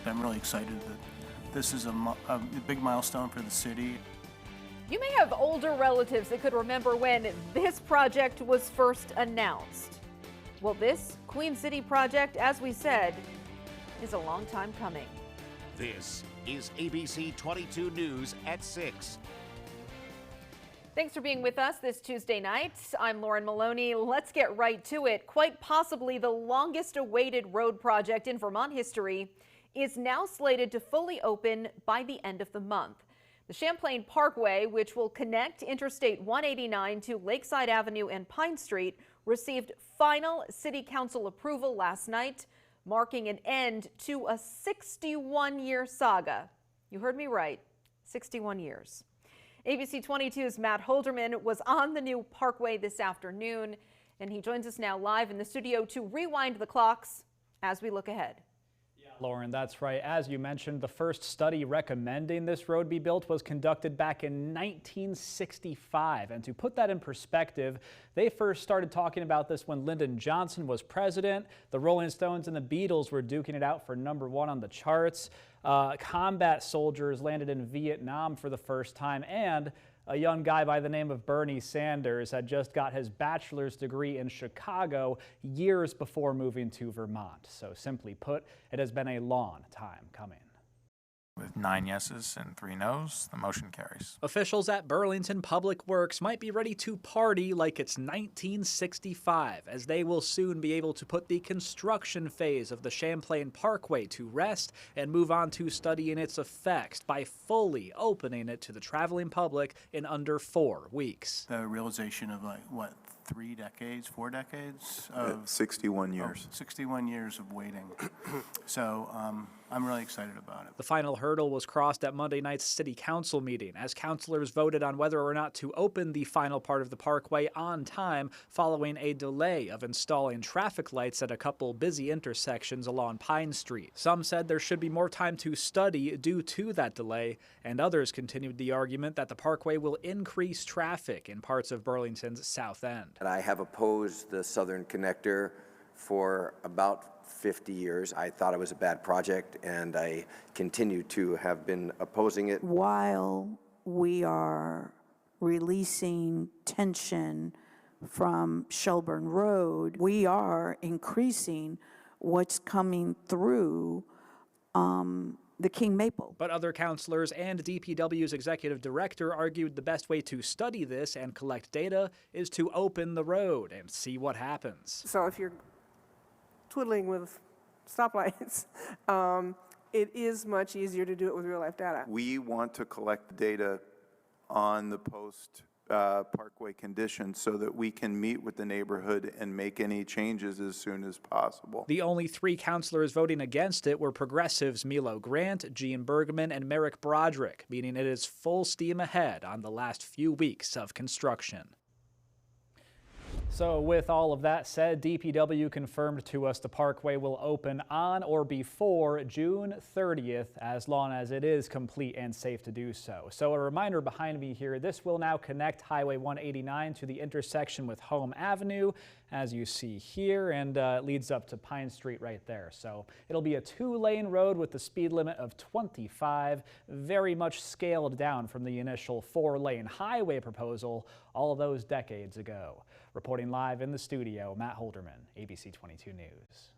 I'm really excited that this is a big milestone for the city. You may have older relatives that could remember when this project was first announced. Well, this Queen City project, as we said, is a long time coming. This is ABC 22 News at 6. Thanks for being with us this Tuesday night. I'm Lauren Maloney. Let's get right to it. Quite possibly the longest awaited road project in Vermont history is now slated to fully open by the end of the month. The Champlain Parkway, which will connect Interstate 189 to Lakeside Avenue and Pine Street, received final City Council approval last night, marking an end to a 61-year saga. You heard me right, 61 years. ABC 22's Matt Holderman was on the new parkway this afternoon, and he joins us now live in the studio to rewind the clocks as we look ahead. Lauren, that's right. As you mentioned, the first study recommending this road be built was conducted back in 1965. And to put that in perspective, they first started talking about this when Lyndon Johnson was president. The Rolling Stones and the Beatles were duking it out for #1 on the charts. Combat soldiers landed in Vietnam for the first time, and a young guy by the name of Bernie Sanders had just got his bachelor's degree in Chicago years before moving to Vermont. So simply put, it has been a long time coming. With 9 yeses and 3 noes, the motion carries. Officials at Burlington Public Works might be ready to party like it's 1965, as they will soon be able to put the construction phase of the Champlain Parkway to rest and move on to studying its effects by fully opening it to the traveling public in under 4 weeks. The realization of 3 decades, 4 decades of 61 years. 61 years of waiting. So I'm really excited about it. The final hurdle was crossed at Monday night's City Council meeting as councilors voted on whether or not to open the final part of the parkway on time following a delay of installing traffic lights at a couple busy intersections along Pine Street. Some said there should be more time to study due to that delay, and others continued the argument that the parkway will increase traffic in parts of Burlington's south end. I have opposed the Southern Connector for about 50 years. I thought it was a bad project, and I continue to have been opposing it. While we are releasing tension from Shelburne Road, we are increasing what's coming through the King Maple. But other councilors and DPW's executive director argued the best way to study this and collect data is to open the road and see what happens. So if you're twiddling with stoplights, it is much easier to do it with real-life data. We want to collect data on the post-parkway conditions so that we can meet with the neighborhood and make any changes as soon as possible. The only 3 councilors voting against it were progressives Milo Grant, Gene Bergman, and Merrick Broderick, meaning it is full steam ahead on the last few weeks of construction. So with all of that said, DPW confirmed to us the parkway will open on or before June 30th, as long as it is complete and safe to do so. So a reminder behind me here, this will now connect Highway 189 to the intersection with Home Avenue, as you see here, and it leads up to Pine Street right there. So it'll be a 2-lane road with the speed limit of 25, very much scaled down from the initial 4-lane highway proposal all of those decades ago. Reporting live in the studio, Matt Holderman, ABC 22 News.